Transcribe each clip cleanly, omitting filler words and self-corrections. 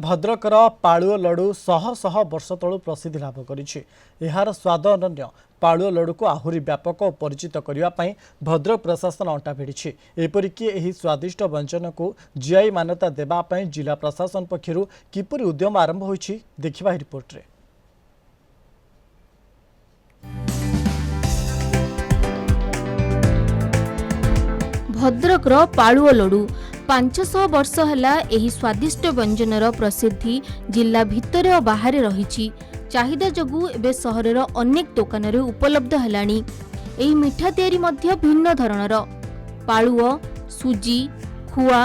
भद्रकर पाळुओ लडु शह शह वर्ष तलु प्रसिद्धि लाभ करिछि। एहार स्वाद अनन्य पाळुओ लडु को आहुरी व्यापक और परिचित करने भद्रक प्रशासन अंटा भिड़ी। एपरिकी एही स्वादिष्ट व्यंजन को जीआई मान्यता देवाई जिला प्रशासन पक्षरु किपरि उद्यम आरंभ होइछि देखिबा रिपोर्ट रे। भद्रकर पाळुओ लडु 500 वर्ष हैला एही स्वादिष्ट व्यंजनर प्रसिद्धि जिला भितर और बाहर रही। चाहिदा जगु एबे सहरर अनेक दुकान रे उपलब्ध हेलानी। एही मिठा तयारी मध्य भिन्न धरणर पाळुओ, सुजी, खुआ,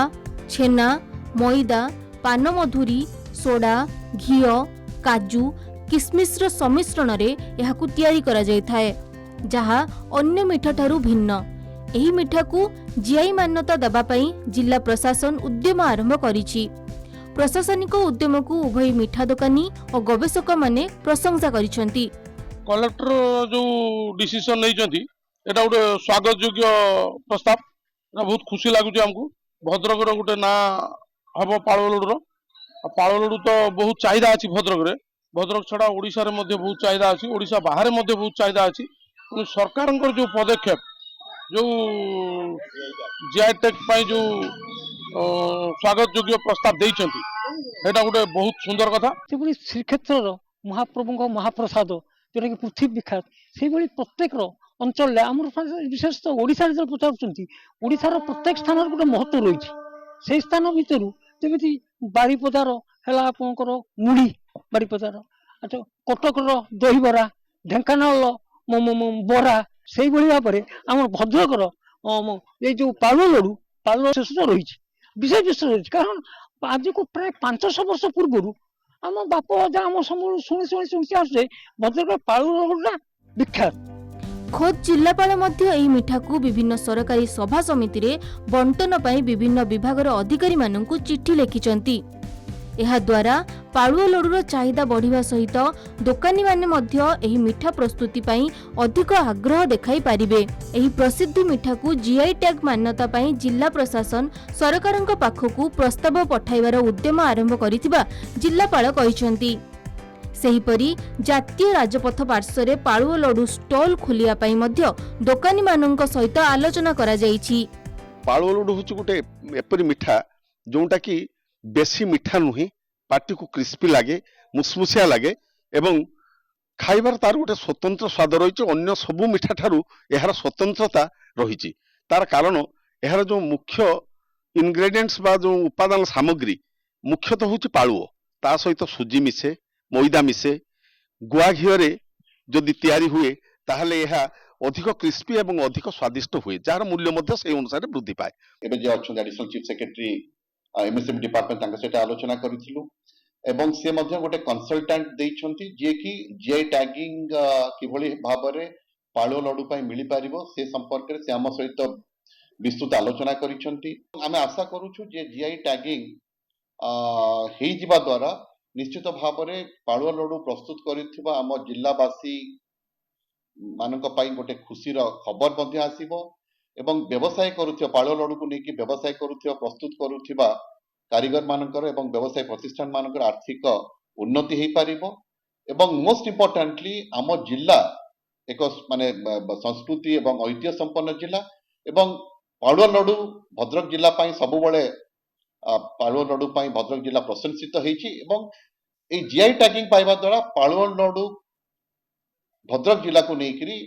छेना, मैदा, पानमधुरी, सोडा, घिओ, काजू, किसमिसर सम्मिश्रण रे एहाकु तयारी करा जाय थाए, जहा अन्य मिठा ठारू भिन्न। एही मिठा को जीआई मान्यता देबा पई जिला प्रशासन उद्यम आरंभ करिछि। प्रशासनिक उद्यम को उभय मिठा दुकानी और गवेषक माने प्रशंसा करिसेंती। कलेक्टर जो डिसीजन नैचंती एटा गोटे स्वागत योग्य प्रस्ताव। बहुत खुशी लागुची हमको। भद्रक गोटे ना हम पाळुओ लडुर। पाळुओ लडु तो बहुत चाहिदा अछि भद्रक रे। भद्रक छड़ा ओडिसा रे मध्ये बहुत चाहिदा अछि, ओडिसा बाहर मध्ये बहुत चाहिदा अछि। सरकार जो पदक्षेप जो जीआई टैग पाई जो स्वागत योग्य प्रस्ताव देइछंती एटा गोटे बहुत सुंदर कथा। श्रीक्षेत्र महाप्रभु महाप्रसाद जोटा कि पृथ्वी विख्यात से प्रत्येक अंचल विशेषतः ओडिशा जो पचार ओडिशार प्रत्येक स्थान गोटे महत्व रही से स्थान भितर जमी बारिपदार है आपंकर मुढ़ी बारिपदार अच्छा कटकर दहीबरा ढेंकानाल बरा से भाव में आम भद्रकर ये जो पाळुओ लडु विशेष रही विशेष विशेष रही कारण आज को प्राय 500 वर्ष पूर्व आम बाप अजा आम समय शुणी शुणी शुणी आसे भद्रक पाळुओ लडुटा विख्यात। खोद जिलापाल मध्य एही मिठा को विभिन्न सरकारी सभा समिति रे बंटन पई विभिन्न विभागर अधिकारी माननकु चिट्ठी लिखिचंती। एहा द्वारा पाळुओ लडुर चाहिदा बढ़िबा सहित दोकानी माने मध्य एही मिठा प्रस्तुति पई अधिक आग्रह देखाई पारिबे। एही प्रसिद्ध मिठा को जीआई टैग मान्यता पई जिला प्रशासन सरकारक पाखकु प्रस्ताव पठाइबार उद्यम आरंभ करिथिबा जिलापाल कहिसंती। सेहीपरि जातीय राजपथ पार्श्व पाळुओ लडु स्टॉल खोलिया पई मध्य दोकानी माननक सहित आलोचना करा जाईछि। पाळुओ लडु होछि गुटे एपरि मिठा जोंटा कि बेसी मिठा नुही, पार्टी को क्रिस्पी लगे, मुसमुसिया लगे एवं खाइबार तार गोटे स्वतंत्र स्वाद रही। अन्य सबु मिठा ठारू यार स्वतंत्रता रही। तार कारण यार जो मुख्य इनग्रेडिएंट्स बा जो उपादान सामग्री मुख्यतः होछि पाळुओ, ता सहित सुजी मिसे, मैदा मिसे, गुआ घिओरे जदि तैयारी हुए ताहले यह अधिक क्रिस्पी एवं अधिक स्वादिष्ट हुए, जार मूल्य मध्य से अनुसार वृद्धि पाए। एबे जे अछन additional chief secretary MSME department तांका सेटा आलोचना करिथिलु एवं से मध्य गोटे कंसल्टेंट देइछंती जे कि जीआई टैगिंग किभଳି भाबरे पाळुओ लडु पई मिली पारिबो से संपर्क रे से हम सहित विस्तृत आलोचना करिछंती। आमे आशा करूछु जे जीआई टैगिंग हेइ जिबा द्वारा निश्चित भाबरे पाळुओ लडु प्रस्तुत करिथिबा हम जिल्लावासी मानक पई गोटे खुशीर खबर मध्य आसीबो एवं व्यवसाय करुथिबा पाळुओ लडु को नेकी व्यवसाय करुथिबा प्रस्तुत करुथिबा कारीगर मानकर एवं व्यवसाय प्रतिष्ठान मानकर आर्थिक उन्नति हेइ पारिबो एवं मोस्ट इंपोर्टेंटली आम जिल्ला एक माने संस्कृति एवं ऐतिह्य संपन्न जिला एवं पाळुओ लडु भद्रक जिला पई सबु बळे पाळुओ लडु पई भद्रक जिला प्रशंसित हेछि एवं ए जीआई टैगिंग पाइबा द्वारा पाळुओ लडु भद्रक जिला को नेकरी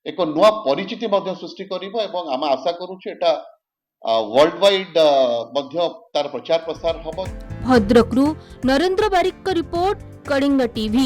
एक नुआ परिचिति मध्य सृष्टि करिबो एवं आम आशा करूछु एटा वर्ल्ड वाइड मध्य तार प्रचार प्रसार हबो। भद्रकरू नरेंद्र बारिक का रिपोर्ट, कलिंग टीवी।